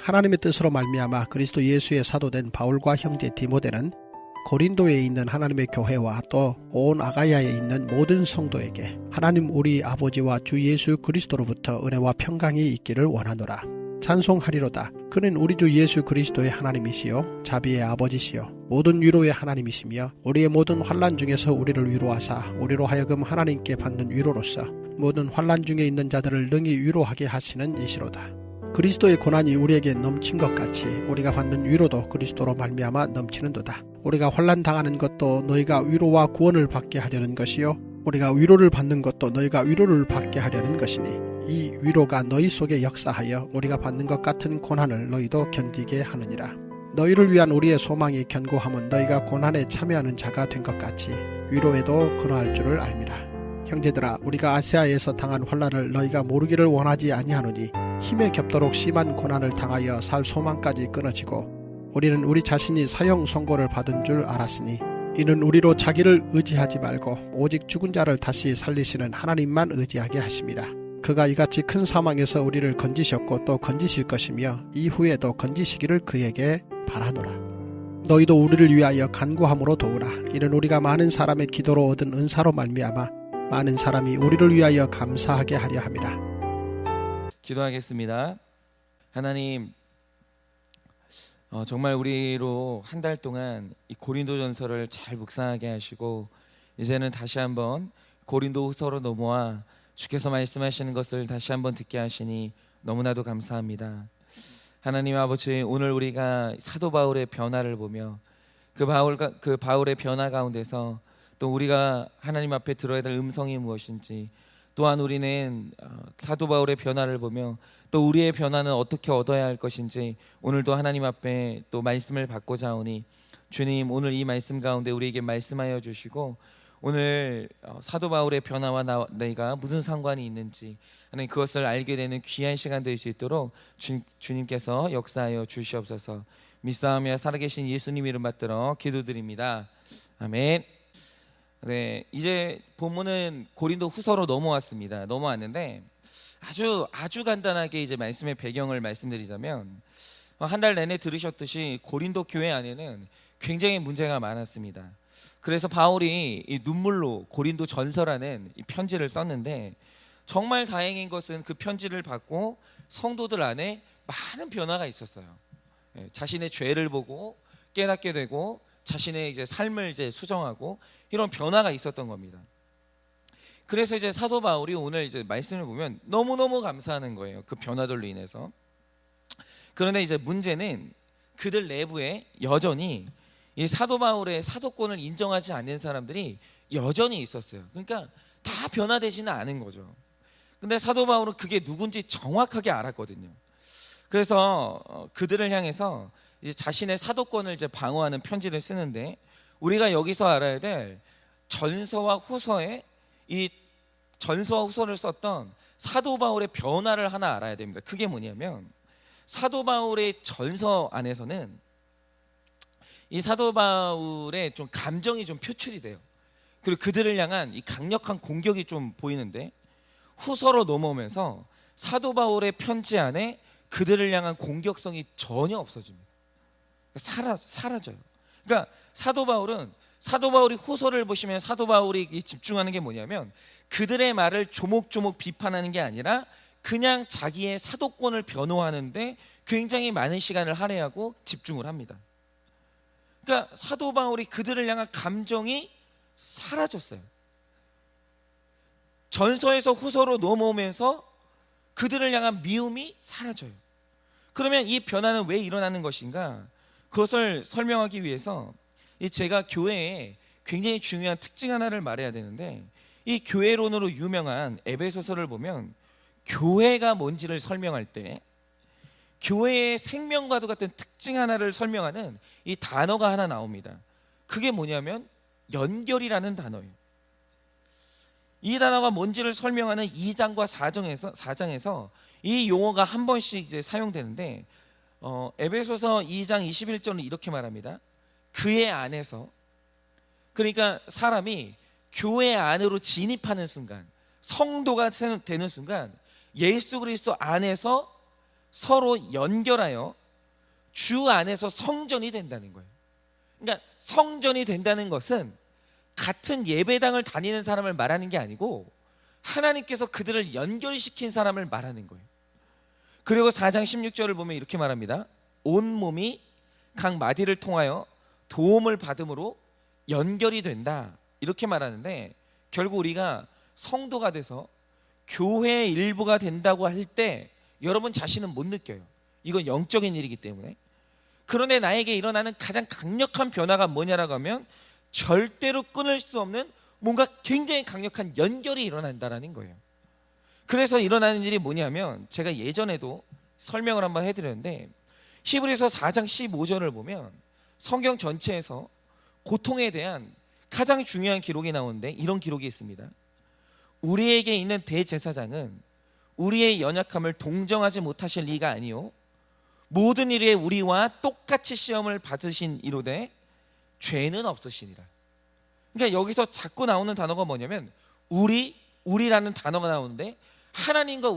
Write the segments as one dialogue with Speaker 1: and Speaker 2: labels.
Speaker 1: 하나님의 뜻으로 말미암아 그리스도 예수의 사도된 바울과 형제 디모데는 고린도에 있는 하나님의 교회와 또 온 아가야에 있는 모든 성도에게 하나님 우리 아버지와 주 예수 그리스도로부터 은혜와 평강이 있기를 원하노라. 찬송하리로다. 그는 우리 주 예수 그리스도의 하나님이시요 자비의 아버지시요 모든 위로의 하나님이시며 우리의 모든 환난 중에서 우리를 위로하사 우리로 하여금 하나님께 받는 위로로서 모든 환난 중에 있는 자들을 능히 위로하게 하시는 이시로다. 그리스도의 고난이 우리에게 넘친 것 같이 우리가 받는 위로도 그리스도로 말미암아 넘치는도다. 우리가 환난 당하는 것도 너희가 위로와 구원을 받게 하려는 것이요 우리가 위로를 받는 것도 너희가 위로를 받게 하려는 것이니 이 위로가 너희 속에 역사하여 우리가 받는 것 같은 고난을 너희도 견디게 하느니라. 너희를 위한 우리의 소망이 견고함은 너희가 고난에 참여하는 자가 된 것 같이 위로에도 그러할 줄을 알미라. 형제들아, 우리가 아시아에서 당한 환난을 너희가 모르기를 원하지 아니하노니 힘에 겹도록 심한 고난을 당하여 살 소망까지 끊어지고 우리는 우리 자신이 사형 선고를 받은 줄 알았으니 이는 우리로 자기를 의지하지 말고 오직 죽은 자를 다시 살리시는 하나님만 의지하게 하심이라. 그가 이같이 큰 사망에서 우리를 건지셨고 또 건지실 것이며 이후에도 건지시기를 그에게 바라노라. 너희도 우리를 위하여 간구함으로 도우라. 이는 우리가 많은 사람의 기도로 얻은 은사로 말미암아 많은 사람이 우리를 위하여 감사하게 하려 함이라.
Speaker 2: 기도하겠습니다. 하나님, 정말 우리로 한 달 동안 이 고린도전서를 잘 묵상하게 하시고 이제는 다시 한번 고린도후서로 넘어와 주께서 말씀하시는 것을 다시 한번 듣게 하시니 너무나도 감사합니다. 하나님 아버지, 오늘 우리가 사도 바울의 변화를 보며 그 바울의 변화 가운데서 또 우리가 하나님 앞에 들어야 될 음성이 무엇인지, 또한 우리는 사도 바울의 변화를 보며 또 우리의 변화는 어떻게 얻어야 할 것인지 오늘도 하나님 앞에 또 말씀을 받고자 하오니 주님, 오늘 이 말씀 가운데 우리에게 말씀하여 주시고 오늘 사도 바울의 변화와 내가 무슨 상관이 있는지 하나님 그것을 알게 되는 귀한 시간 될 수 있도록 주님께서 역사하여 주시옵소서. 믿사오며 살아계신 예수님 이름 받들어 기도드립니다. 아멘. 네, 이제 본문은 고린도 후서로 넘어왔는데 아주 간단하게 이제 말씀의 배경을 말씀드리자면 한 달 내내 들으셨듯이 고린도 교회 안에는 굉장히 문제가 많았습니다. 그래서 바울이 이 눈물로 고린도 전서라는 이 편지를 썼는데 정말 다행인 것은 그 편지를 받고 성도들 안에 많은 변화가 있었어요. 자신의 죄를 보고 깨닫게 되고 자신의 이제 삶을 이제 수정하고 이런 변화가 있었던 겁니다. 그래서 이제 사도 바울이 오늘 이제 말씀을 보면 너무너무 감사하는 거예요. 그 변화들로 인해서. 그런데 이제 문제는 그들 내부에 여전히 이 사도 바울의 사도권을 인정하지 않는 사람들이 여전히 있었어요. 그러니까 다 변화되지는 않은 거죠. 근데 사도 바울은 그게 누군지 정확하게 알았거든요. 그래서 그들을 향해서 이제 자신의 사도권을 이제 방어하는 편지를 쓰는데 우리가 여기서 알아야 될 전서와 후서에 이 전서와 후서를 썼던 사도 바울의 변화를 하나 알아야 됩니다. 그게 뭐냐면 사도 바울의 전서 안에서는 이 사도 바울의 좀 감정이 좀 표출이 돼요. 그리고 그들을 향한 이 강력한 공격이 좀 보이는데 후서로 넘어오면서 사도 바울의 편지 안에 그들을 향한 공격성이 전혀 없어집니다. 사라져요. 그러니까 사도 바울이 후서를 보시면 사도 바울이 집중하는 게 뭐냐면 그들의 말을 조목조목 비판하는 게 아니라 그냥 자기의 사도권을 변호하는데 굉장히 많은 시간을 할애하고 집중을 합니다. 그러니까 사도 바울이 그들을 향한 감정이 사라졌어요. 전서에서 후서로 넘어오면서 그들을 향한 미움이 사라져요. 그러면 이 변화는 왜 일어나는 것인가? 그것을 설명하기 위해서 제가 교회에 굉장히 중요한 특징 하나를 말해야 되는데 이 교회론으로 유명한 에베소서를 보면 교회가 뭔지를 설명할 때 교회의 생명과도 같은 특징 하나를 설명하는 이 단어가 하나 나옵니다. 그게 뭐냐면 연결이라는 단어예요. 이 단어가 뭔지를 설명하는 2장과 4장에서 이 용어가 한 번씩 이제 사용되는데 에베소서 2장 21절은 이렇게 말합니다. 그의 안에서, 그러니까 사람이 교회 안으로 진입하는 순간, 성도가 되는 순간 예수 그리스도 안에서 서로 연결하여 주 안에서 성전이 된다는 거예요. 그러니까 성전이 된다는 것은 같은 예배당을 다니는 사람을 말하는 게 아니고 하나님께서 그들을 연결시킨 사람을 말하는 거예요. 그리고 4장 16절을 보면 이렇게 말합니다. 온 몸이 각 마디를 통하여 도움을 받음으로 연결이 된다, 이렇게 말하는데, 결국 우리가 성도가 돼서 교회의 일부가 된다고 할 때 여러분 자신은 못 느껴요. 이건 영적인 일이기 때문에. 그런데 나에게 일어나는 가장 강력한 변화가 뭐냐라고 하면 절대로 끊을 수 없는 뭔가 굉장히 강력한 연결이 일어난다라는 거예요. 그래서 일어나는 일이 뭐냐면, 제가 예전에도 설명을 한번 해드렸는데, 히브리서 4장 15절을 보면 성경 전체에서 고통에 대한 가장 중요한 기록이 나오는데 이런 기록이 있습니다. 우리에게 있는 대제사장은 우리의 연약함을 동정하지 못하실 리가 아니요 모든 일에 우리와 똑같이 시험을 받으신 이로되 죄는 없으시니라. 그러니까 여기서 자꾸 나오는 단어가 뭐냐면 우리라는 단어가 나오는데, 하나님과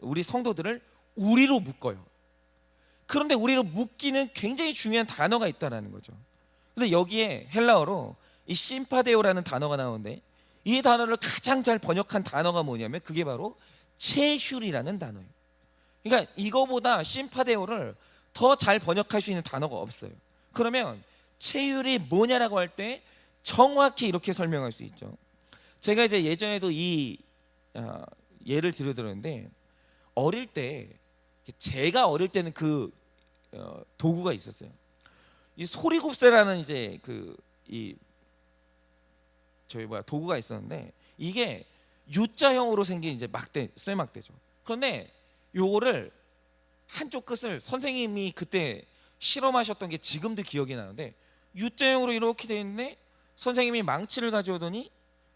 Speaker 2: 우리 성도들을 우리로 묶어요. 그런데 우리로 묶이는 굉장히 중요한 단어가 있다라는 거죠. 근데 여기에 헬라어로 이 심파데오라는 단어가 나오는데, 이 단어를 가장 잘 번역한 단어가 뭐냐면 그게 바로 체휼이라는 단어예요. 그러니까 이거보다 심파데오를 더 잘 번역할 수 있는 단어가 없어요. 그러면 체휼이 뭐냐라고 할 때 정확히 이렇게 설명할 수 있죠. 제가 이제 예전에도 이 예를 들어드렸는데, 어릴 때, 제가 어릴 때는 그 도구가 있었어요. 이 소리곱새라는 이제 도구가 있었는데, 이게 U자형으로 생긴 이제 쇠막대죠. 그런데 요거를 한쪽 끝을 선생님이 그때 실험하셨던 게 지금도 기억이 나는데, U자형으로 이렇게 돼 있는데 선생님이 망치를 가져오더니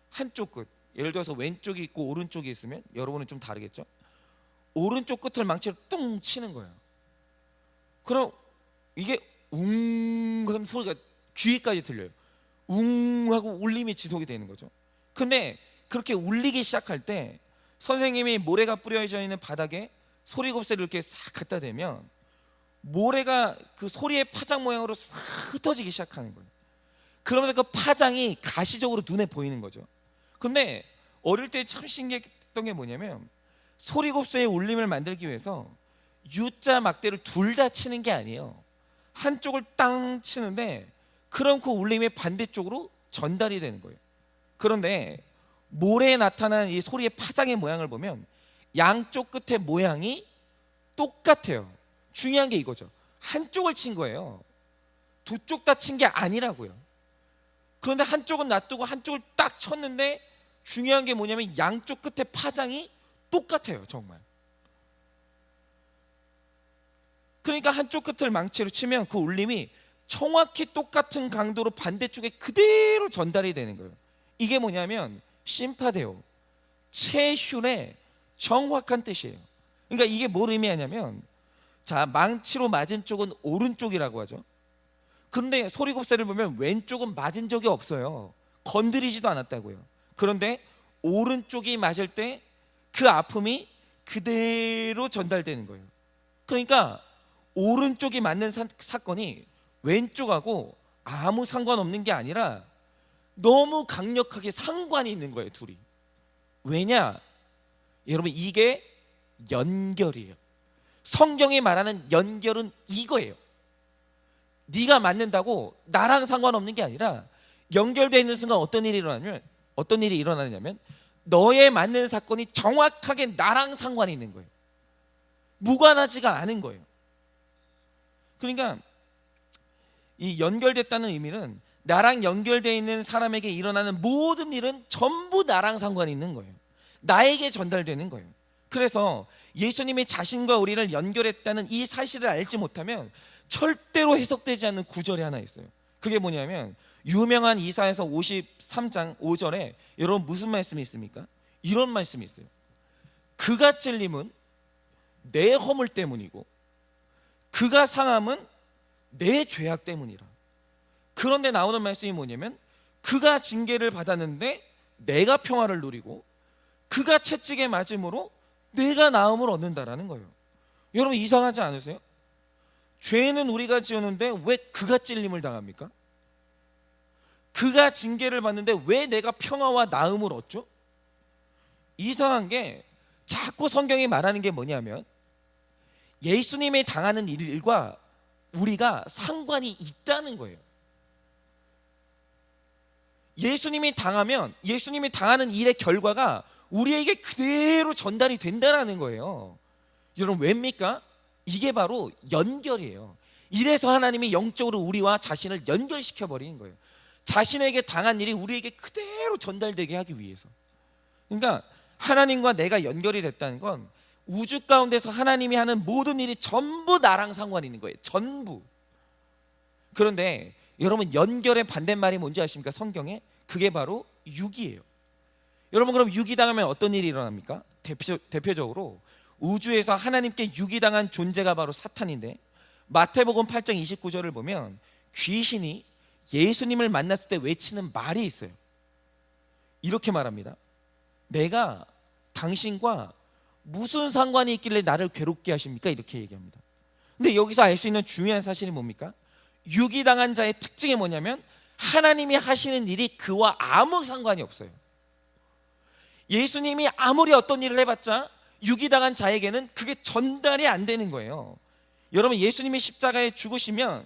Speaker 2: 한쪽 끝, 예를 들어서 왼쪽이 있고 오른쪽이 있으면 여러분은 좀 다르겠죠. 오른쪽 끝을 망치로 뚱 치는 거예요. 그럼 이게 웅 하는 소리가 귀에까지 들려요. 웅 하고 울림이 지속이 되는 거죠. 근데 그렇게 울리기 시작할 때 선생님이 모래가 뿌려져 있는 바닥에 소리곱새를 이렇게 싹 갖다 대면 모래가 그 소리의 파장 모양으로 싹 흩어지기 시작하는 거예요. 그러면서 그 파장이 가시적으로 눈에 보이는 거죠. 근데 어릴 때 참 신기했던 게 뭐냐면, 소리곱새의 울림을 만들기 위해서 U자 막대를 둘 다 치는 게 아니에요. 한쪽을 땅 치는데 그럼 그 울림이 반대쪽으로 전달이 되는 거예요. 그런데 모래에 나타난 이 소리의 파장의 모양을 보면 양쪽 끝의 모양이 똑같아요. 중요한 게 이거죠. 한쪽을 친 거예요. 두 쪽 다 친 게 아니라고요. 그런데 한쪽은 놔두고 한쪽을 딱 쳤는데 중요한 게 뭐냐면 양쪽 끝의 파장이 똑같아요. 정말. 그러니까 한쪽 끝을 망치로 치면 그 울림이 정확히 똑같은 강도로 반대쪽에 그대로 전달이 되는 거예요. 이게 뭐냐면 심파데오, 체휼의 정확한 뜻이에요. 그러니까 이게 뭘 의미하냐면, 자, 망치로 맞은 쪽은 오른쪽이라고 하죠. 그런데 소리곱새를 보면 왼쪽은 맞은 적이 없어요. 건드리지도 않았다고요. 그런데 오른쪽이 맞을 때 그 아픔이 그대로 전달되는 거예요. 그러니까 오른쪽이 맞는 사건이 왼쪽하고 아무 상관없는 게 아니라 너무 강력하게 상관이 있는 거예요, 둘이. 왜냐? 여러분, 이게 연결이에요. 성경이 말하는 연결은 이거예요. 네가 맞는다고 나랑 상관없는 게 아니라 연결되어 있는 순간 어떤 일이 일어나냐면 너의 맞는 사건이 정확하게 나랑 상관이 있는 거예요. 무관하지가 않은 거예요. 그러니까 이 연결됐다는 의미는 나랑 연결되어 있는 사람에게 일어나는 모든 일은 전부 나랑 상관이 있는 거예요. 나에게 전달되는 거예요. 그래서 예수님이 자신과 우리를 연결했다는 이 사실을 알지 못하면 절대로 해석되지 않는 구절이 하나 있어요. 그게 뭐냐면 유명한 이사야서 53장 5절에 여러분 무슨 말씀이 있습니까? 이런 말씀이 있어요. 그가 찔림은 내 허물 때문이고 그가 상함은 내 죄악 때문이라. 그런데 나오는 말씀이 뭐냐면 그가 징계를 받았는데 내가 평화를 누리고 그가 채찍에 맞음으로 내가 나음을 얻는다라는 거예요. 여러분 이상하지 않으세요? 죄는 우리가 지었는데 왜 그가 찔림을 당합니까? 그가 징계를 받는데 왜 내가 평화와 나음을 얻죠? 이상한 게 자꾸 성경이 말하는 게 뭐냐면 예수님이 당하는 일과 우리가 상관이 있다는 거예요. 예수님이 당하면 예수님이 당하는 일의 결과가 우리에게 그대로 전달이 된다는 거예요. 여러분 왜입니까? 이게 바로 연결이에요. 이래서 하나님이 영적으로 우리와 자신을 연결시켜 버리는 거예요. 자신에게 당한 일이 우리에게 그대로 전달되게 하기 위해서. 그러니까 하나님과 내가 연결이 됐다는 건 우주 가운데서 하나님이 하는 모든 일이 전부 나랑 상관이 있는 거예요. 전부. 그런데 여러분 연결의 반대말이 뭔지 아십니까? 성경에 그게 바로 유기예요. 여러분 그럼 유기당하면 어떤 일이 일어납니까? 대표적으로 우주에서 하나님께 유기당한 존재가 바로 사탄인데 마태복음 8장 29절을 보면 귀신이 예수님을 만났을 때 외치는 말이 있어요. 이렇게 말합니다. 내가 당신과 무슨 상관이 있길래 나를 괴롭게 하십니까? 이렇게 얘기합니다. 근데 여기서 알 수 있는 중요한 사실이 뭡니까? 유기당한 자의 특징이 뭐냐면 하나님이 하시는 일이 그와 아무 상관이 없어요. 예수님이 아무리 어떤 일을 해봤자 유기당한 자에게는 그게 전달이 안 되는 거예요. 여러분 예수님이 십자가에 죽으시면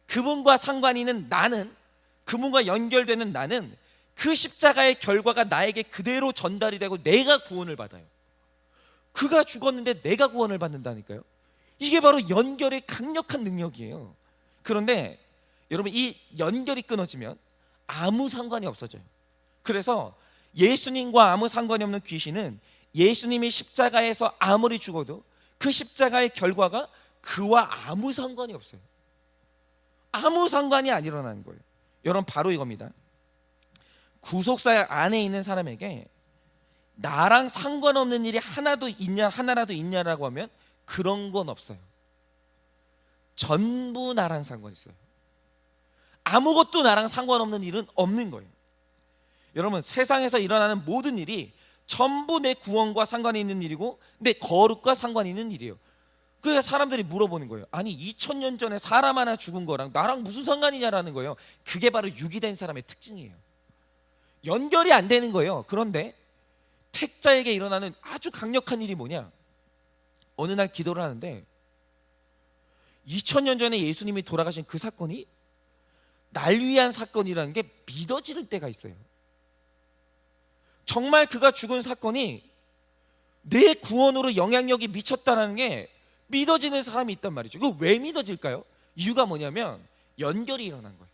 Speaker 2: 그분과 상관이 있는 나는, 그분과 연결되는 나는 그 십자가의 결과가 나에게 그대로 전달이 되고 내가 구원을 받아요. 그가 죽었는데 내가 구원을 받는다니까요. 이게 바로 연결의 강력한 능력이에요. 그런데 여러분 이 연결이 끊어지면 아무 상관이 없어져요. 그래서 예수님과 아무 상관이 없는 귀신은 예수님이 십자가에서 아무리 죽어도 그 십자가의 결과가 그와 아무 상관이 없어요. 아무 상관이 안 일어나는 거예요. 여러분 바로 이겁니다. 구속사 안에 있는 사람에게 나랑 상관없는 일이 하나라도 있냐라고 하면 그런 건 없어요. 전부 나랑 상관 있어요. 아무것도 나랑 상관없는 일은 없는 거예요. 여러분 세상에서 일어나는 모든 일이 전부 내 구원과 상관이 있는 일이고 내 거룩과 상관이 있는 일이에요. 그래서 사람들이 물어보는 거예요. 아니 2000년 전에 사람 하나 죽은 거랑 나랑 무슨 상관이냐라는 거예요. 그게 바로 유기된 사람의 특징이에요. 연결이 안 되는 거예요. 그런데 택자에게 일어나는 아주 강력한 일이 뭐냐? 어느 날 기도를 하는데 2000년 전에 예수님이 돌아가신 그 사건이 날 위한 사건이라는 게 믿어지는 때가 있어요. 정말 그가 죽은 사건이 내 구원으로 영향력이 미쳤다는 게 믿어지는 사람이 있단 말이죠. 그거 왜 믿어질까요? 이유가 뭐냐면 연결이 일어난 거예요.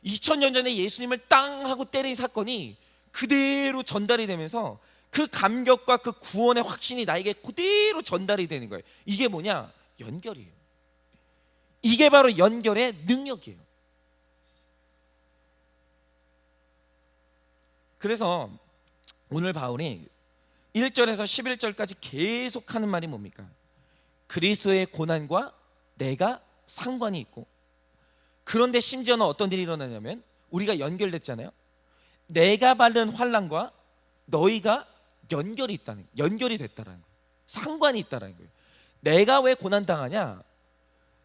Speaker 2: 2000년 전에 예수님을 땅 하고 때린 사건이 그대로 전달이 되면서 그 감격과 그 구원의 확신이 나에게 그대로 전달이 되는 거예요. 이게 뭐냐? 연결이에요. 이게 바로 연결의 능력이에요. 그래서 오늘 바울이 1절에서 11절까지 계속 하는 말이 뭡니까? 그리스도의 고난과 내가 상관이 있고, 그런데 심지어는 어떤 일이 일어나냐면 우리가 연결됐잖아요. 내가 받는 환난과 너희가 연결이 됐다라는 거예요. 상관이 있다라는 거예요. 내가 왜 고난당하냐?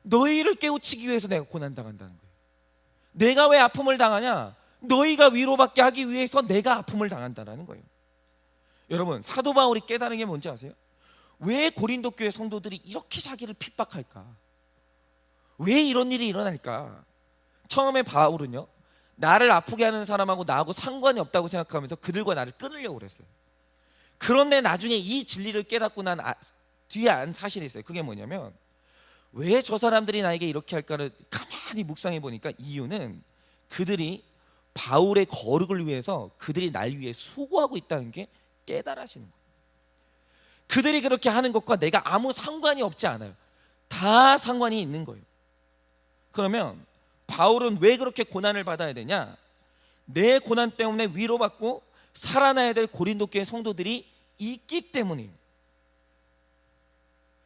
Speaker 2: 너희를 깨우치기 위해서 내가 고난당한다는 거예요. 내가 왜 아픔을 당하냐? 너희가 위로받게 하기 위해서 내가 아픔을 당한다는 거예요. 여러분 사도 바울이 깨달은 게 뭔지 아세요? 왜 고린도 교회 성도들이 이렇게 자기를 핍박할까? 왜 이런 일이 일어날까? 처음에 바울은요, 나를 아프게 하는 사람하고 나하고 상관이 없다고 생각하면서 그들과 나를 끊으려고 그랬어요. 그런데 나중에 이 진리를 깨닫고 난 뒤에 안 사실이 있어요. 그게 뭐냐면 왜 저 사람들이 나에게 이렇게 할까를 가만히 묵상해 보니까 이유는 그들이 바울의 거룩을 위해서 그들이 날 위해 수고하고 있다는 게 깨달아지는 거예요. 그들이 그렇게 하는 것과 내가 아무 상관이 없지 않아요. 다 상관이 있는 거예요. 그러면 바울은 왜 그렇게 고난을 받아야 되냐? 내 고난 때문에 위로받고 살아나야 될 고린도 교회 성도들이 있기 때문이에요.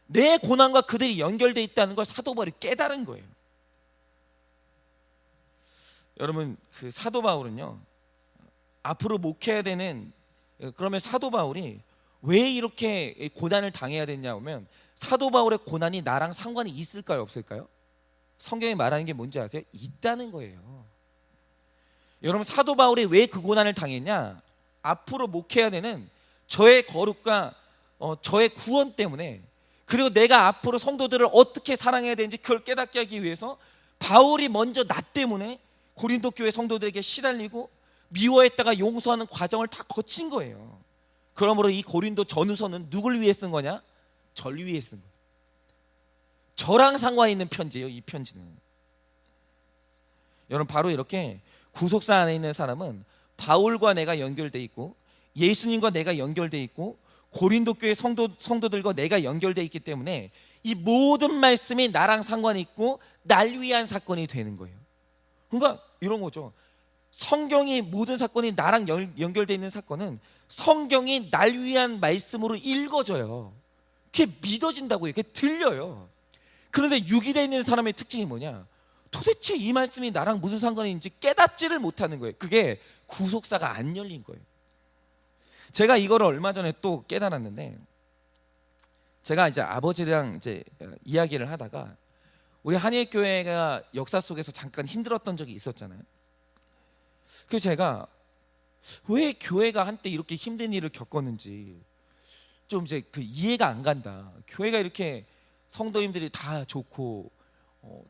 Speaker 2: 내 고난과 그들이 연결되어 있다는 걸 사도 바울이 깨달은 거예요. 여러분 그 사도 바울은요, 앞으로 목회해야 되는, 그러면 사도 바울이 왜 이렇게 고난을 당해야 됐냐 하면 사도 바울의 고난이 나랑 상관이 있을까요, 없을까요? 성경이 말하는 게 뭔지 아세요? 있다는 거예요. 여러분, 사도 바울이 왜 그 고난을 당했냐? 앞으로 목회해야 되는 저의 거룩과 저의 구원 때문에, 그리고 내가 앞으로 성도들을 어떻게 사랑해야 되는지 그걸 깨닫게 하기 위해서 바울이 먼저 나 때문에 고린도 교회 성도들에게 시달리고 미워했다가 용서하는 과정을 다 거친 거예요. 그러므로 이 고린도 전후서는 누굴 위해 쓴 거냐? 저를 위해 쓴 거예요. 저랑 상관이 있는 편지예요, 이 편지는. 여러분, 바로 이렇게 구속사 안에 있는 사람은 바울과 내가 연결돼 있고 예수님과 내가 연결돼 있고 고린도 교회 성도들과 내가 연결돼 있기 때문에 이 모든 말씀이 나랑 상관이 있고 날 위한 사건이 되는 거예요. 그러니까 이런 거죠. 성경이 모든 사건이 나랑 연결돼 있는 사건은 성경이 날 위한 말씀으로 읽어져요. 그게 믿어진다고요. 그게 들려요. 그런데 유기되어 있는 사람의 특징이 뭐냐? 도대체 이 말씀이 나랑 무슨 상관이 있는지 깨닫지를 못하는 거예요. 그게 구속사가 안 열린 거예요. 제가 이거를 얼마 전에 또 깨달았는데, 제가 이제 아버지랑 이제 이야기를 하다가 우리 한일교회가 역사 속에서 잠깐 힘들었던 적이 있었잖아요. 그래서 제가 왜 교회가 한때 이렇게 힘든 일을 겪었는지 좀 이제 그 이해가 안 간다. 교회가 이렇게 성도님들이 다 좋고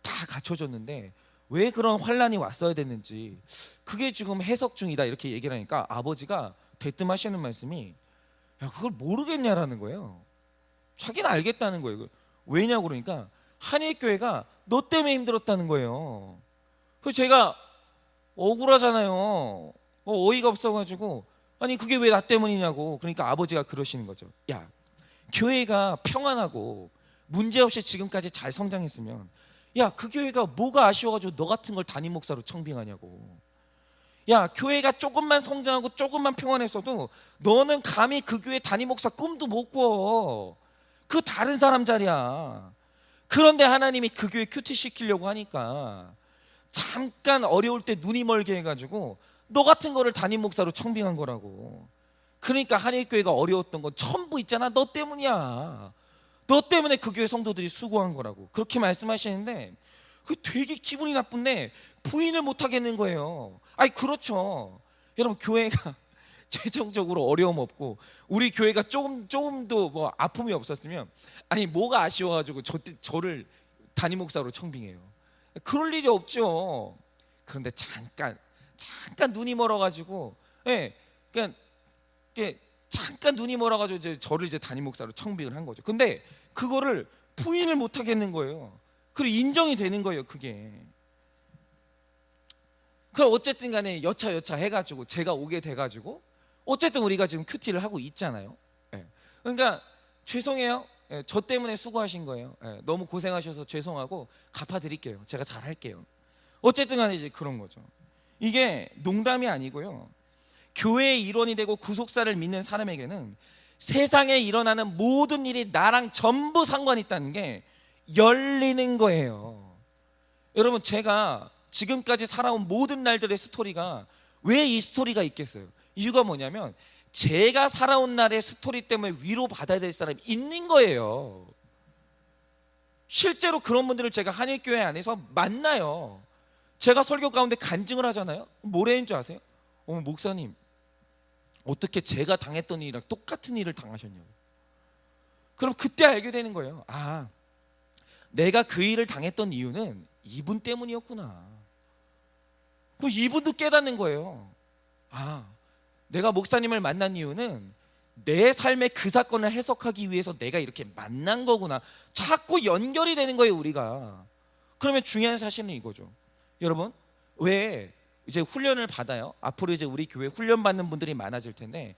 Speaker 2: 다 갖춰졌는데 왜 그런 환란이 왔어야 됐는지 그게 지금 해석 중이다, 이렇게 얘기를 하니까 아버지가 대뜸하시는 말씀이, 야, 그걸 모르겠냐라는 거예요. 자기는 알겠다는 거예요. 왜냐고 그러니까 한일교회가 너 때문에 힘들었다는 거예요. 그래서 제가 억울하잖아요. 어이가 없어가지고, 아니 그게 왜 나 때문이냐고. 그러니까 아버지가 그러시는 거죠. 야, 교회가 평안하고 문제없이 지금까지 잘 성장했으면, 야, 그 교회가 뭐가 아쉬워가지고 너 같은 걸 담임 목사로 청빙하냐고. 야, 교회가 조금만 성장하고 조금만 평안했어도 너는 감히 그 교회 담임 목사 꿈도 못 꿔. 그 다른 사람 자리야. 그런데 하나님이 그 교회 큐티시키려고 하니까 잠깐 어려울 때 눈이 멀게 해가지고 너 같은 거를 담임 목사로 청빙한 거라고. 그러니까 한일교회가 어려웠던 건 전부 있잖아, 너 때문이야. 너 때문에 그 교회 성도들이 수고한 거라고. 그렇게 말씀하시는데 그 되게 기분이 나쁜데 부인을 못 하겠는 거예요. 아니 그렇죠. 여러분, 교회가 재정적으로 어려움 없고 우리 교회가 조금도 뭐 아픔이 없었으면, 아니 뭐가 아쉬워가지고 저를 담임 목사로 청빙해요. 그럴 일이 없죠. 그런데 잠깐 눈이 멀어가지고, 예, 그러니까 잠깐 눈이 멀어가지고 저를 담임 목사로 청빙을 한 거죠. 근데 그거를 부인을 못 하겠는 거예요. 그리고 인정이 되는 거예요, 그게. 그럼 어쨌든 간에 여차 해가지고 제가 오게 돼가지고 어쨌든 우리가 지금 큐티를 하고 있잖아요. 예. 그러니까 죄송해요. 예, 저 때문에 수고하신 거예요. 예, 너무 고생하셔서 죄송하고 갚아드릴게요. 제가 잘할게요. 어쨌든 간에 이제 그런 거죠. 이게 농담이 아니고요. 교회의 일원이 되고 구속사를 믿는 사람에게는 세상에 일어나는 모든 일이 나랑 전부 상관이 있다는 게 열리는 거예요. 여러분, 제가 지금까지 살아온 모든 날들의 스토리가 왜 이 스토리가 있겠어요? 이유가 뭐냐면 제가 살아온 날의 스토리 때문에 위로받아야 될 사람이 있는 거예요. 실제로 그런 분들을 제가 한일교회 안에서 만나요. 제가 설교 가운데 간증을 하잖아요. 뭐라는 줄 아세요? 목사님, 어떻게 제가 당했던 일이랑 똑같은 일을 당하셨냐고. 그럼 그때 알게 되는 거예요. 아, 내가 그 일을 당했던 이유는 이분 때문이었구나. 그 이분도 깨닫는 거예요. 아, 내가 목사님을 만난 이유는 내 삶의 그 사건을 해석하기 위해서 내가 이렇게 만난 거구나. 자꾸 연결이 되는 거예요, 우리가. 그러면 중요한 사실은 이거죠. 여러분, 왜 이제 훈련을 받아요? 앞으로 이제 우리 교회 훈련 받는 분들이 많아질 텐데,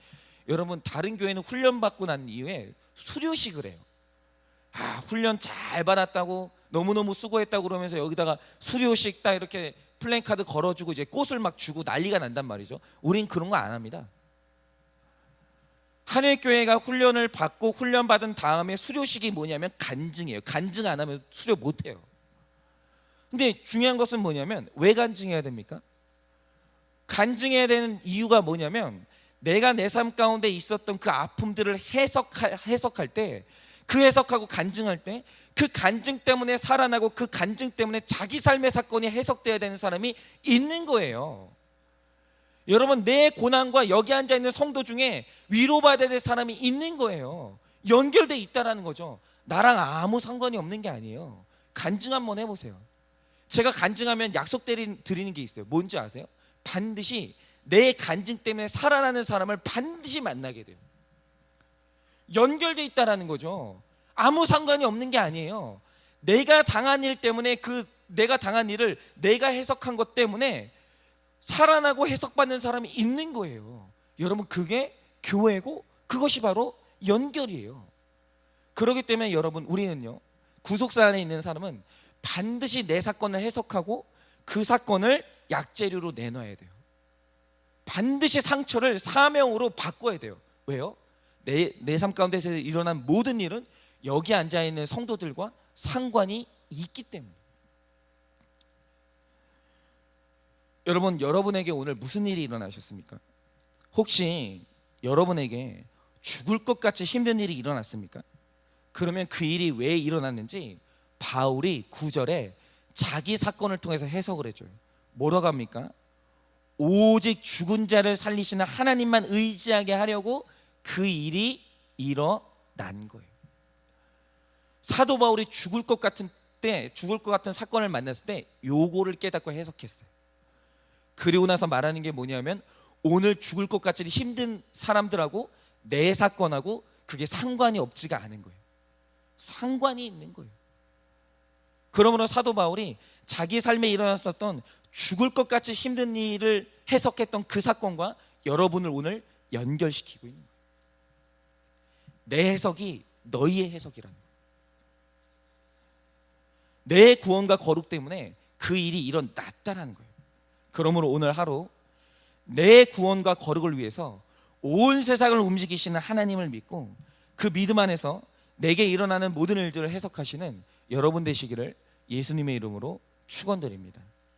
Speaker 2: 여러분, 다른 교회는 훈련 받고 난 이후에 수료식을 해요. 아, 훈련 잘 받았다고 너무너무 수고했다고 그러면서 여기다가 수료식 딱 이렇게 플랜카드 걸어주고 이제 꽃을 막 주고 난리가 난단 말이죠. 우린 그런 거 안 합니다. 한일교회가 훈련을 받고 훈련 받은 다음에 수료식이 뭐냐면 간증이에요. 간증 안 하면 수료 못 해요. 근데 중요한 것은 뭐냐면 왜 간증해야 됩니까? 간증해야 되는 이유가 뭐냐면 내가 내 삶 가운데 있었던 그 아픔들을 해석할 때, 그 해석하고 간증할 때, 그 간증 때문에 살아나고 그 간증 때문에 자기 삶의 사건이 해석돼야 되는 사람이 있는 거예요. 여러분, 내 고난과 여기 앉아 있는 성도 중에 위로받아야 될 사람이 있는 거예요. 연결돼 있다라는 거죠. 나랑 아무 상관이 없는 게 아니에요. 간증 한번 해보세요. 제가 간증하면 약속 드리는 게 있어요. 뭔지 아세요? 반드시 내 간증 때문에 살아나는 사람을 반드시 만나게 돼요. 연결돼 있다라는 거죠. 아무 상관이 없는 게 아니에요. 내가 당한 일 때문에, 그 내가 당한 일을 내가 해석한 것 때문에 살아나고 해석받는 사람이 있는 거예요. 여러분, 그게 교회고 그것이 바로 연결이에요. 그렇기 때문에 여러분, 우리는요, 구속사 안에 있는 사람은 반드시 내 사건을 해석하고 그 사건을 약재료로 내놔야 돼요. 반드시 상처를 사명으로 바꿔야 돼요. 왜요? 내 삶 가운데서 일어난 모든 일은 여기 앉아있는 성도들과 상관이 있기 때문에. 여러분, 여러분에게 오늘 무슨 일이 일어나셨습니까? 혹시 여러분에게 죽을 것 같이 힘든 일이 일어났습니까? 그러면 그 일이 왜 일어났는지 바울이 9절에 자기 사건을 통해서 해석을 해줘요. 뭐라고 합니까? 오직 죽은 자를 살리시는 하나님만 의지하게 하려고 그 일이 일어난 거예요. 사도 바울이 죽을 것 같은 사건을 만났을 때 요거를 깨닫고 해석했어요. 그리고 나서 말하는 게 뭐냐면, 오늘 죽을 것 같이 힘든 사람들하고 내 사건하고 그게 상관이 없지가 않은 거예요. 상관이 있는 거예요. 그러므로 사도 바울이 자기 삶에 일어났었던 죽을 것 같이 힘든 일을 해석했던 그 사건과 여러분을 오늘 연결시키고 있는 거예요. 내 해석이 너희의 해석이라는 거예요. 내 구원과 거룩 때문에 그 일이 일어났다라는 거예요. 그러므로 오늘 하루 내 구원과 거룩을 위해서 온 세상을 움직이시는 하나님을 믿고 그 믿음 안에서 내게 일어나는 모든 일들을 해석하시는 여러분 되시기를 예수님의 이름으로 축원드립니다.